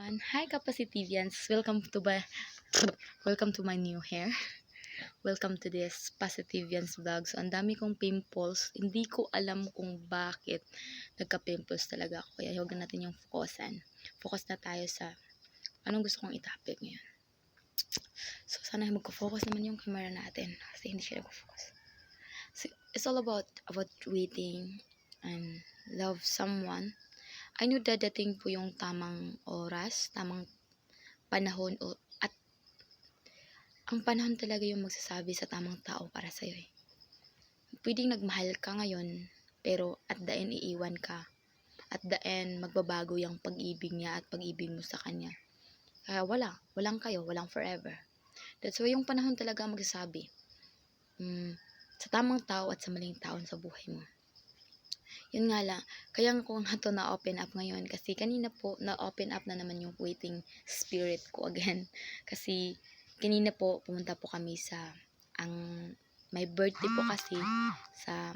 everyone. Hi Capacitivans. Welcome to my new hair. Welcome to this Positivians vlog. So ang dami kong pimples. Hindi ko alam kung bakit nagka-pimples talaga ako. Kaya huwag na natin yung focusan. Focus na tayo sa anong gusto kong i-topic ngayon. So sana magko-focus naman yung camera natin kasi hindi siya nagko-focus. So it's all about waiting and love someone. I knew dadating po yung tamang oras, tamang panahon, at ang panahon talaga yung magsasabi sa tamang tao para sa'yo eh. Pwedeng nagmahal ka ngayon, pero at the end iiwan ka. At the end, magbabago yung pag-ibig niya at pag-ibig mo sa kanya. Kaya walang forever. That's why yung panahon talaga magsasabi sa tamang tao at sa maling tao sa buhay mo. Yun nga lang, kaya ko nga to na-open up ngayon kasi kanina po na-open up na naman yung waiting spirit ko again. Kasi kanina po pumunta po kami sa may birthday po kasi sa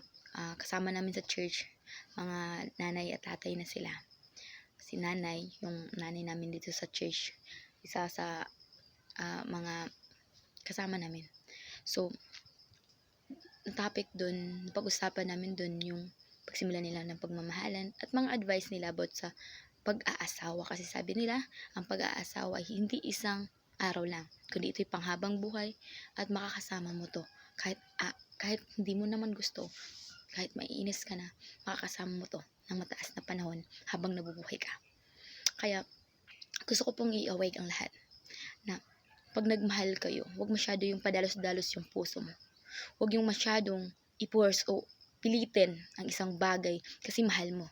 kasama namin sa church, mga nanay at tatay na sila. Si nanay, yung nanay namin dito sa church, isa sa mga kasama namin. So, topic dun, pag-usapan namin dun yung pagsimula nila ng pagmamahalan at mga advice nila about sa pag-aasawa. Kasi sabi nila, ang pag-aasawa ay hindi isang araw lang, kundi ito'y panghabang buhay at makakasama mo to. Kahit hindi mo naman gusto, kahit maiinis ka na, makakasama mo to ng mataas na panahon habang nabubuhay ka. Kaya, gusto ko pong i-awake ang lahat na pag nagmahal kayo, huwag masyado yung padalos-dalos yung puso mo. Huwag yung masyadong i-force o pilitin ang isang bagay kasi mahal mo.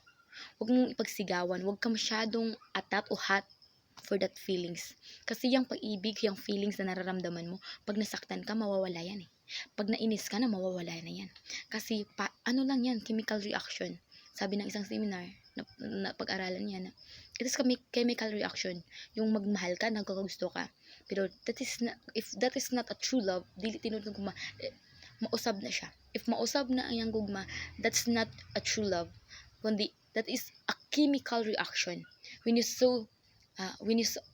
Huwag mong ipagsigawan. Huwag ka masyadong atat o hot for that feelings. Kasi yung pag-ibig, yung feelings na nararamdaman mo, pag nasaktan ka, mawawala yan eh. Pag nainis ka na, mawawala na yan. Kasi ano lang yan, chemical reaction. Sabi ng isang seminar na pag-aralan niya na it is chemical reaction. Yung magmahal ka, nagkakagusto ka. Pero if that is not a true love, dili tinutong ko mausab na siya. If mausab na ang gugma, that's not a true love. Kundi, that is a chemical reaction. When you saw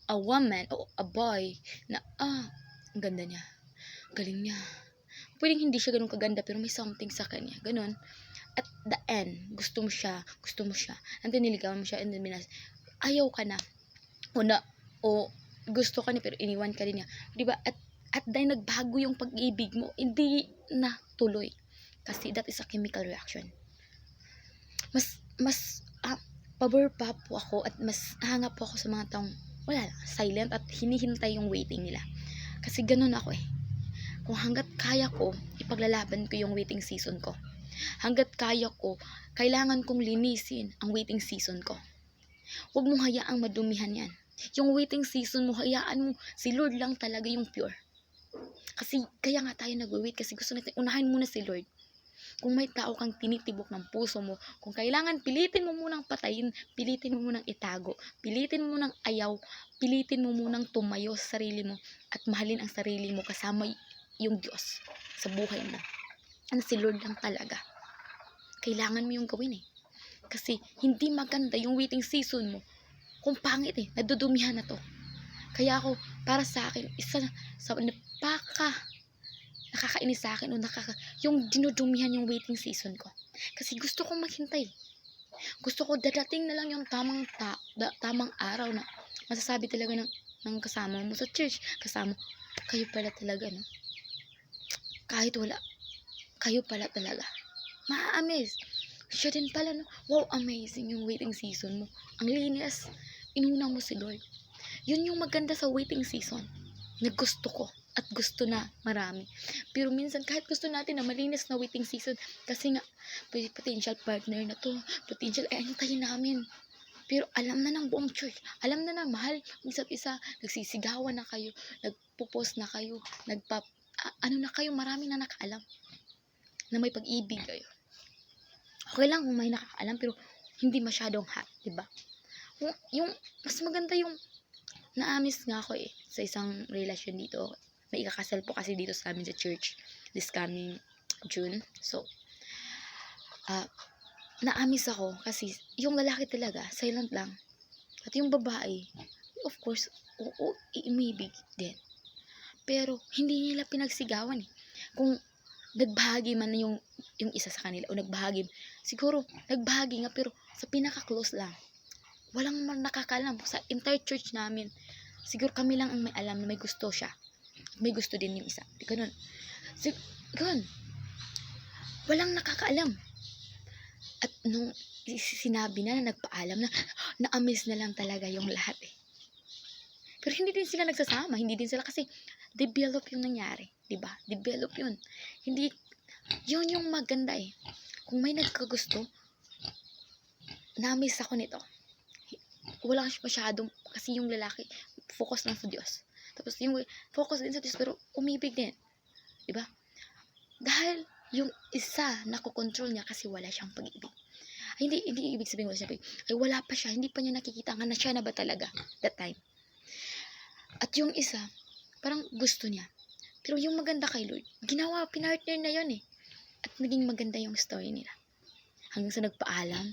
a woman o a boy na, ang ganda niya, galing niya. Pwedeng hindi siya ganun kaganda, pero may something sa kanya. Ganun. At the end, gusto mo siya. And then niligawan mo siya, and then ayaw ka na. O gusto ka niya, pero iniwan ka rin niya. Diba? At dahil nagbago yung pag-ibig mo, hindi na tuloy. Kasi that is a chemical reaction. Mas pabor pa po ako at mas hanga po ako sa mga taong wala lang, silent at hinihintay yung waiting nila. Kasi ganun ako eh. Kung hanggat kaya ko, ipaglalaban ko yung waiting season ko. Hanggat kaya ko, kailangan kong linisin ang waiting season ko. Huwag mong hayaang madumihan yan. Yung waiting season mo, hayaan mo, si Lord lang talaga yung pure. Kasi kaya nga tayo nag-wait kasi gusto natin, unahin muna si Lord. Kung may tao kang tinitibok ng puso mo, kung kailangan pilitin mo munang patayin, pilitin mo munang itago, pilitin mo munang ayaw, pilitin mo munang tumayo sa sarili mo at mahalin ang sarili mo kasama yung Diyos sa buhay mo. Ano si Lord lang talaga. Kailangan mo yung gawin eh. Kasi hindi maganda yung waiting season mo. Kung pangit eh, nadudumihan na to. Kaya ako, para sa akin, isa sa nakakainis sa akin o yung dinudumihan yung waiting season ko. Kasi gusto kong maghintay. Gusto ko dadating na lang yung tamang araw na masasabi talaga ng kasama mo sa church. Kasama, kayo pala talaga, no? Kahit wala, kayo pala talaga. Ma-amaze. Siya din pala, no? Wow, amazing yung waiting season mo. Ang linis. Inuna mo si Lord. Yun yung maganda sa waiting season. Naggusto ko at gusto na marami. Pero minsan kahit gusto natin na malinis na waiting season kasi nga potential partner na to, potential antayin namin. Pero alam na ng buong church, alam na mahal isa't isa, nagsisigawan na kayo, nagpo-post na kayo, ano na kayo, marami na nakaalam na may pag-ibig kayo. Okay lang kung may nakakaalam pero hindi masyadong hot, diba? Yung mas maganda yung na-miss nga ako eh sa isang relasyon dito. May ikakasal po kasi dito sa amin sa church this coming June. So, na-miss ako kasi yung lalaki talaga, silent lang. At yung babae, of course, oo, umibig din. Pero, hindi nila pinagsigawan eh. Kung nagbahagi man yung isa sa kanila, o nagbahagi, siguro, nagbahagi nga, pero sa pinaka-close lang. Walang nakakalam. Sa entire church namin, siguro kami lang ang may alam na may gusto siya. May gusto din yung isa. Ganun. Ganun. Walang nakakaalam. At nung sinabi na, nagpaalam na, na-amaze na lang talaga yung lahat eh. Pero hindi din sila nagsasama. Hindi din sila kasi develop yung nangyari. Diba? Develop yun. Hindi, yun yung maganda eh. Kung may nagkagusto, na-amaze ako nito. Wala masyadong, kasi yung lalaki, focus lang sa Diyos. Tapos yung focus din sa Diyos, pero umibig din. Diba? Dahil yung isa, nakokontrol niya kasi wala siyang pag-ibig. Ay, hindi ibig sabihin wala siyang pag-ibig. Ay, wala pa siya. Hindi pa niya nakikita nga na siya na ba talaga that time. At yung isa, parang gusto niya. Pero yung maganda kay Lord, ginawa, pinartner na yun eh. At naging maganda yung story nila. Hanggang sa nagpaalam,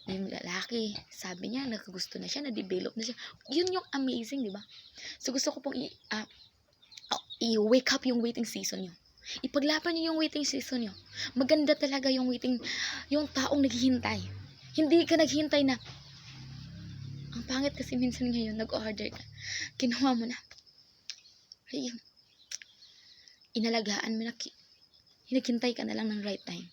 na yung lalaki, sabi niya, nagkagusto na siya, na-develop na siya. Yun yung amazing, di ba? So gusto ko pong i-wake up yung waiting season nyo. Ipaglaban nyo yung waiting season nyo. Maganda talaga yung waiting, yung taong naghihintay. Hindi ka naghihintay na, ang pangit kasi minsan ngayon, nag-order ka, kinuha mo na. Ay, inalagaan mo na, hinaghintay ka na lang ng right time.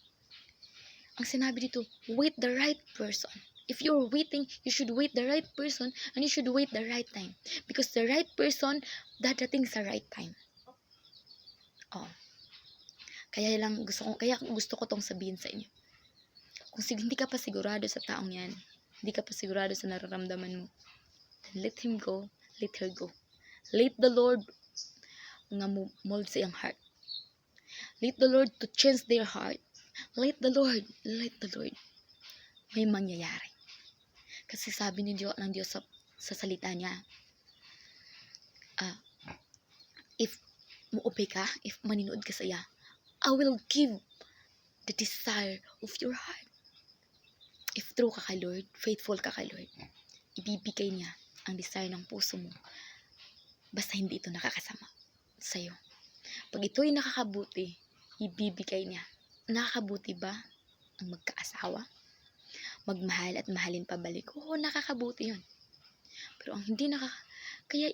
Ang sinabi dito, wait the right person. If you're waiting, you should wait the right person and you should wait the right time. Because the right person, dadating sa right time. Oh. Kaya gusto ko tong sabihin sa inyo. Kung hindi ka pa sigurado sa taong yan, hindi ka pa sigurado sa nararamdaman mo, then let him go, let her go. Let the Lord nga mold sa iyong heart. Let the Lord to change their heart. Let the Lord. May mangyayari. Kasi sabi ng Diyos sa salita niya, if muobey ka, if maninood ka sa iya, I will give the desire of your heart. If true ka kay Lord, faithful ka kay Lord, ibibigay niya ang desire ng puso mo. Basta hindi ito nakakasama sa'yo. Pag ito'y nakakabuti, ibibigay niya. Nakakabuti ba ang magkaasawa? Magmahal at mahalin pabalik? Oo, nakakabuti yun. Pero ang hindi kaya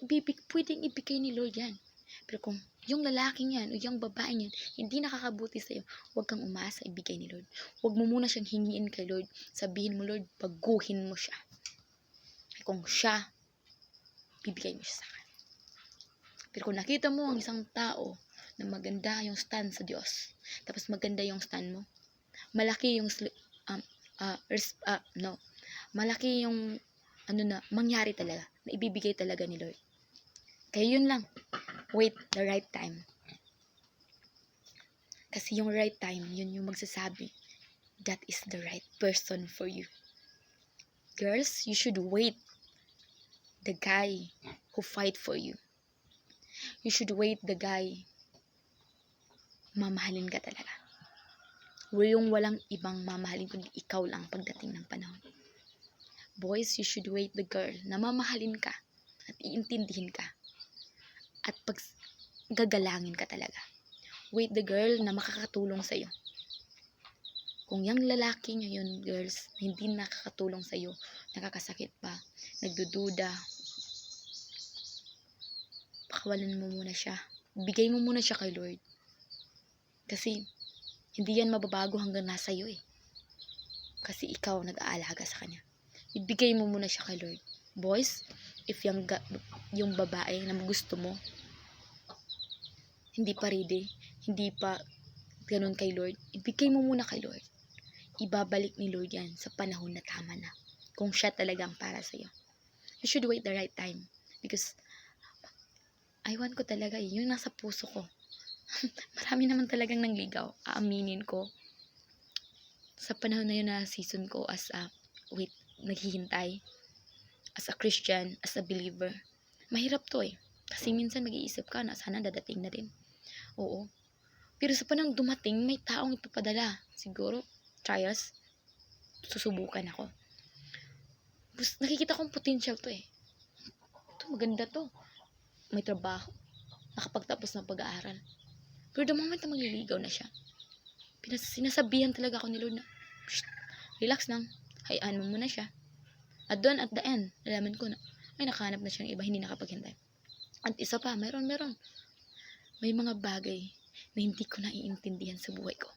pwedeng ibigay ni Lord yan. Pero kung yung lalaking yan o yung babaeng yan hindi nakakabuti sa'yo, huwag kang umasa ibigay ni Lord. Huwag mo muna siyang hingiin kay Lord. Sabihin mo, Lord, baguhin mo siya. Kung siya, bibigay mo siya sa akin. Pero kung nakita mo ang isang tao na maganda yung stand sa Diyos, tapos maganda yung stand mo, malaki yung malaki yung mangyari talaga, na ibibigay talaga ni Lord. Kaya yun lang, wait the right time. Kasi yung right time, yun yung magsasabi, that is the right person for you. Girls, you should wait the guy who fight for you. You should wait the guy mamahalin ka talaga. Yung walang ibang mamahalin kundi ikaw lang pagdating ng panahon. Boys, you should wait the girl na mamahalin ka at iintindihin ka at gagalangin ka talaga. Wait the girl na makakatulong sa'yo. Kung yung lalaki ngayon, girls, na hindi nakakatulong sa'yo, nakakasakit pa, nagdududa, pakawalan mo muna siya. Bigay mo muna siya kay Lord. Kasi, hindi yan mababago hanggang nasa iyo eh. Kasi ikaw nag-aalaga sa kanya. Ibigay mo muna siya kay Lord. Boys, if yung babae na gusto mo, hindi pa ready, hindi pa ganun kay Lord, ibigay mo muna kay Lord. Ibabalik ni Lord yan sa panahon na tama na. Kung siya talagang para sa'yo. You should wait the right time. Because, aywan ko talaga eh. Yun nasa puso ko. Marami naman talagang nangligaw. Aaminin ko. Sa panahon na yun na season ko as a, naghihintay. As a Christian, as a believer. Mahirap to eh. Kasi minsan mag-iisip ka na sana dadating na din. Oo. Pero sa panahon dumating, may taong ipapadala. Siguro, trials, susubukan ako. Nakikita kong potential to eh. to, maganda to. May trabaho. Nakapagtapos ng pag-aaral. Pero the moment na magliligaw na siya, sinasabihan talaga ako ni Lord na, relax lang, hayaan mo muna siya. At doon, at the end, nalaman ko na, ay nakahanap na siya ng iba, hindi nakapaghintay. At isa pa, meron. May mga bagay na hindi ko naiintindihan sa buhay ko.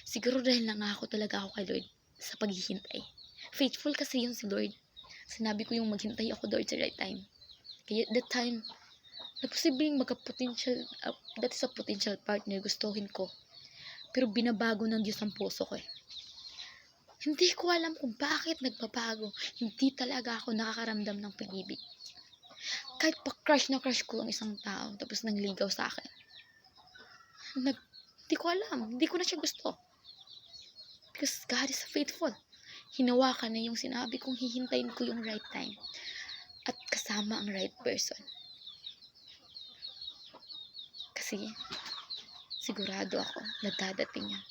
Siguro dahil nangako talaga ako kay Lord sa paghihintay. Faithful kasi yun si Lord. Sinabi ko yung maghintay ako Lord sa right time. Kaya at that time, na posibleng magka-potential, that is a potential partner, gustuhin ko. Pero binabago ng Diyos ang puso ko eh. Hindi ko alam kung bakit nagbabago. Hindi talaga ako nakakaramdam ng pag-ibig. Kahit pa crush na crush ko ang isang tao, tapos nangligaw sa akin. Hindi ko alam. Hindi ko na siya gusto. Because God is faithful. Hinawakan na yung sinabi kong hihintayin ko yung right time. At kasama ang right person. Kasi, sigurado ako na dadating yan.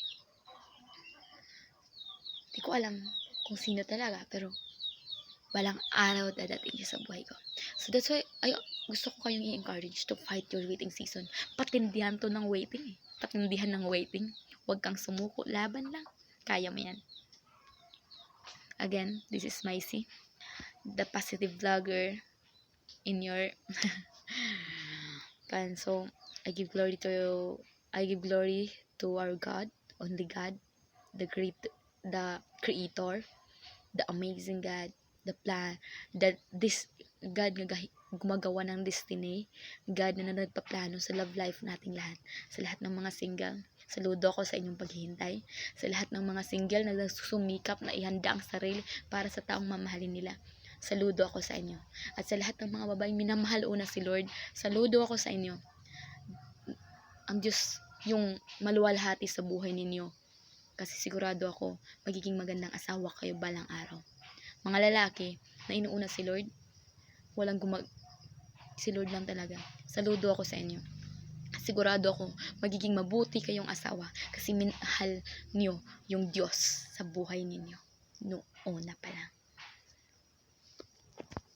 Hindi ko alam kung sino talaga, pero walang araw dadating siya sa buhay ko. So that's why, gusto ko kayong i-encourage to fight your waiting season. Patindihan to ng waiting. Patindihan ng waiting. Huwag kang sumuko. Laban lang. Kaya mo yan. Again, this is Maisie, the positive vlogger in your pan. So, I give glory to our God, only God, the creator, the amazing God, the plan, that this God nga gumagawa ng destiny, God na nagpaplano sa love life nating lahat, sa lahat ng mga single. Saludo ako sa inyong paghihintay, sa lahat ng mga single na nagsusumikap na ihanda ang sarili para sa taong mamahalin nila. Saludo ako sa inyo. At sa lahat ng mga babaeng minamahal una si Lord, saludo ako sa inyo. Ang Diyos yung maluwalhati sa buhay ninyo. Kasi sigurado ako, magiging magandang asawa kayo balang araw. Mga lalaki na inuuna si Lord, si Lord lang talaga. Saludo ako sa inyo. Sigurado ako, magiging mabuti kayong asawa kasi minahal niyo yung Diyos sa buhay ninyo. Noong una pa lang.